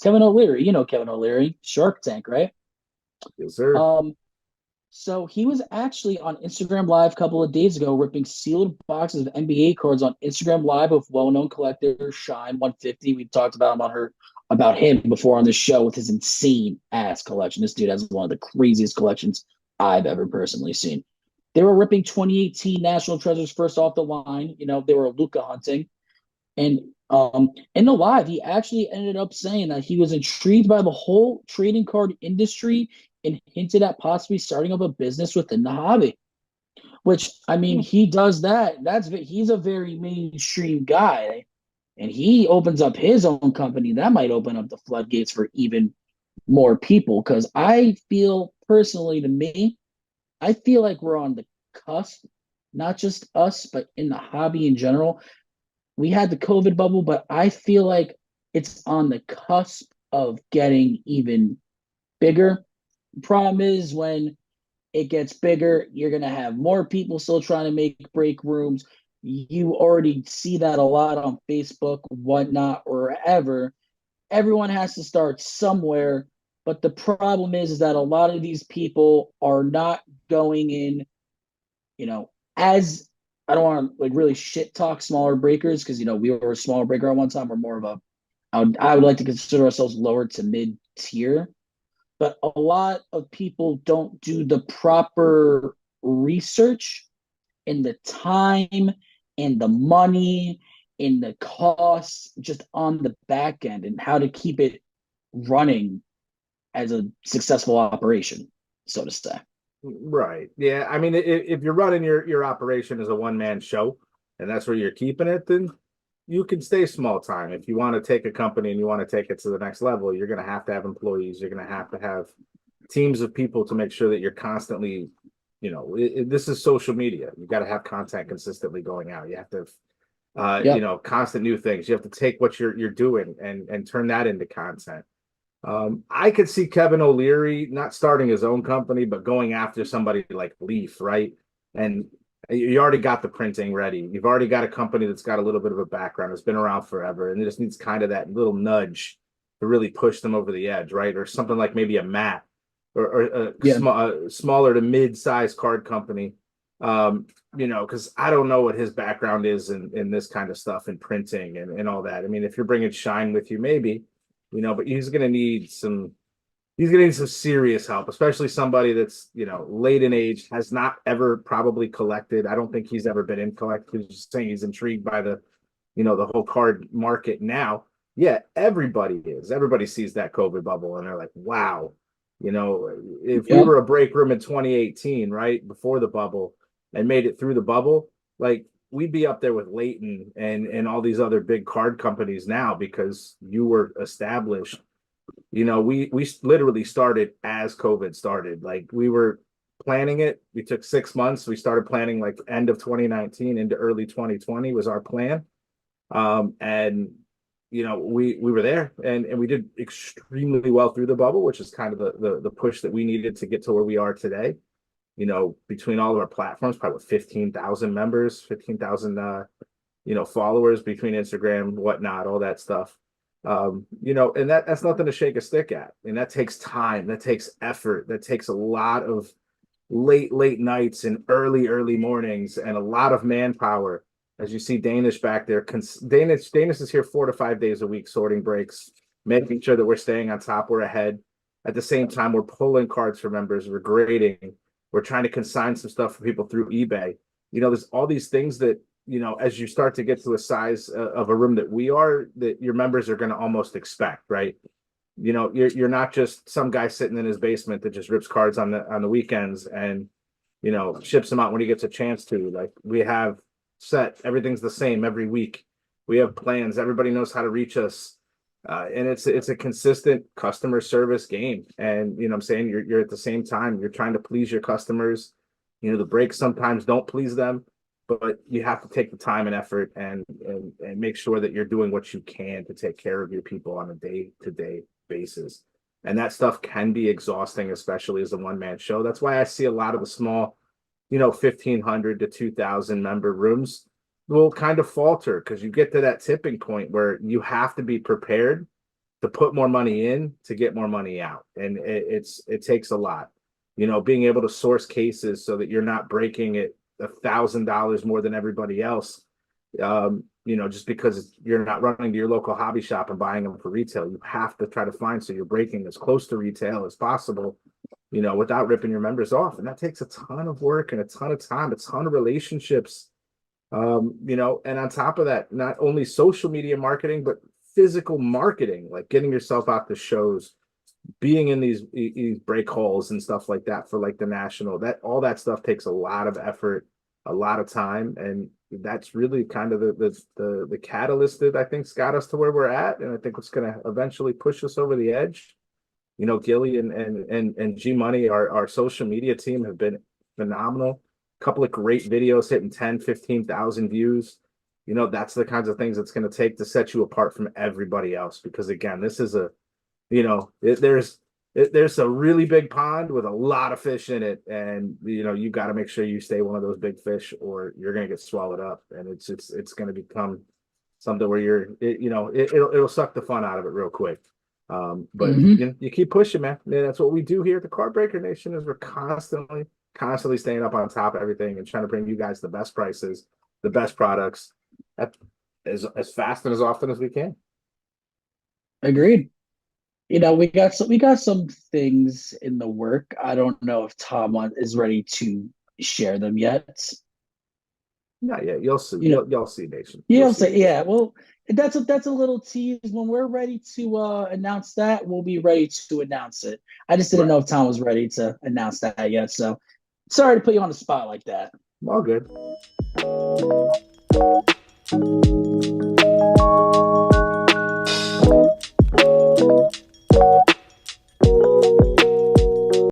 Kevin O'Leary. You know Kevin O'Leary, Shark Tank, right? Yes, sir. Um, so he was actually on Instagram Live a couple of days ago, ripping sealed boxes of NBA cards on Instagram Live with well-known collector Shine 150. We talked about him before on this show with his insane ass collection. This dude has one of the craziest collections I've ever personally seen. They were ripping 2018 National Treasures first off the line. You know, they were Luca hunting. And in the live, he actually ended up saying that he was intrigued by the whole trading card industry and hinted at possibly starting up a business within the hobby. Which I mean, he does that. He's a very mainstream guy, and he opens up his own company. That might open up the floodgates for even more people. Because I feel personally, to me, I feel like we're on the cusp, not just us, but in the hobby in general. We had the COVID bubble, but I feel like it's on the cusp of getting even bigger. Problem is, when it gets bigger, you're going to have more people still trying to make break rooms. You already see that a lot on Facebook, whatnot, or wherever. Everyone has to start somewhere. But the problem is that a lot of these people are not going in, as I don't want to like really shit talk smaller breakers because we were a smaller breaker at one time. We're more of a I would like to consider ourselves lower to mid tier, but a lot of people don't do the proper research and the time and the money and the costs just on the back end and how to keep it running as a successful operation, so to say. Right. Yeah. I mean, if you're running your operation as a one-man show and that's where you're keeping it, then you can stay small time. If you want to take a company and you want to take it to the next level, you're going to have employees. You're going to have teams of people to make sure that you're constantly, this is social media. You got to have content consistently going out. You have to, Yep. constant new things. You have to take what you're doing and turn that into content. I could see Kevin O'Leary not starting his own company, but going after somebody like Leaf, right? And you already got the printing ready. You've already got a company that's got a little bit of a background. It's been around forever, and it just needs kind of that little nudge to really push them over the edge, right? Or something like maybe a Matt or Yeah. a smaller to mid-sized card company. Because I don't know what his background is in this kind of stuff and printing and all that. I mean, if you're bringing Shine with you, maybe but he's gonna need some serious help, especially somebody that's late in age, has not ever probably collected. I don't think he's ever been in collected. He's just saying he's intrigued by the whole card market now. Yeah, everybody sees that COVID bubble and they're like, wow, if we Yep. were a break room in 2018, right before the bubble, and made it through the bubble, like we'd be up there with Leighton and all these other big card companies now because you were established. We literally started as COVID started. Like we were planning it. We took 6 months. We started planning like end of 2019 into early 2020 was our plan. And we were there and we did extremely well through the bubble, which is kind of the push that we needed to get to where we are today. Between all of our platforms, probably 15,000 members, 15,000, followers between Instagram, whatnot, all that stuff. And that's nothing to shake a stick at. And that takes time, that takes effort, that takes a lot of late nights and early mornings and a lot of manpower. As you see Danish back there, Danish is here 4 to 5 days a week, sorting breaks, making sure that we're staying on top, we're ahead. At the same time, we're pulling cards for members, we're grading, we're trying to consign some stuff for people through eBay. There's all these things that, as you start to get to a size of a room that we are, that your members are going to almost expect, right? You're not just some guy sitting in his basement that just rips cards on the weekends and, ships them out when he gets a chance to. Like we have set, everything's the same every week. We have plans. Everybody knows how to reach us. And it's a consistent customer service game. And I'm saying you're at the same time, you're trying to please your customers. The breaks sometimes don't please them, but you have to take the time and effort and make sure that you're doing what you can to take care of your people on a day-to-day basis. And that stuff can be exhausting, especially as a one-man show. That's why I see a lot of the small, 1,500 to 2,000 member rooms will kind of falter because you get to that tipping point where you have to be prepared to put more money in to get more money out, and it takes a lot. Being able to source cases so that you're not breaking it $1,000 more than everybody else. Just because you're not running to your local hobby shop and buying them for retail, you have to try to find so you're breaking as close to retail as possible, without ripping your members off. And that takes a ton of work and a ton of time, a ton of relationships. And on top of that, not only social media marketing, but physical marketing, like getting yourself out to shows, being in these break halls and stuff like that for like the national, that all that stuff takes a lot of effort, a lot of time, and that's really kind of the catalyst that I think's got us to where we're at, and I think it's going to eventually push us over the edge. Gilly and G Money, our social media team, have been phenomenal. A couple of great videos hitting 10, 15,000 views. That's the kinds of things it's going to take to set you apart from everybody else. Because again, this is there's a really big pond with a lot of fish in it, and you got to make sure you stay one of those big fish, or you're going to get swallowed up, and it's going to become something where it'll suck the fun out of it real quick. But you keep pushing, man. That's what we do here at the Card Breaker Nation. Is we're constantly staying up on top of everything and trying to bring you guys the best prices, the best products, as fast and as often as we can. Agreed. We got some things in the work. I don't know if Tom is ready to share them yet. Not yet. You'll see. You'll see, Nation. You'll see. Yeah. Well, that's a little tease. When we're ready to announce that, we'll be ready to announce it. I just didn't know if Tom was ready to announce that yet. So sorry to put you on the spot like that. All good.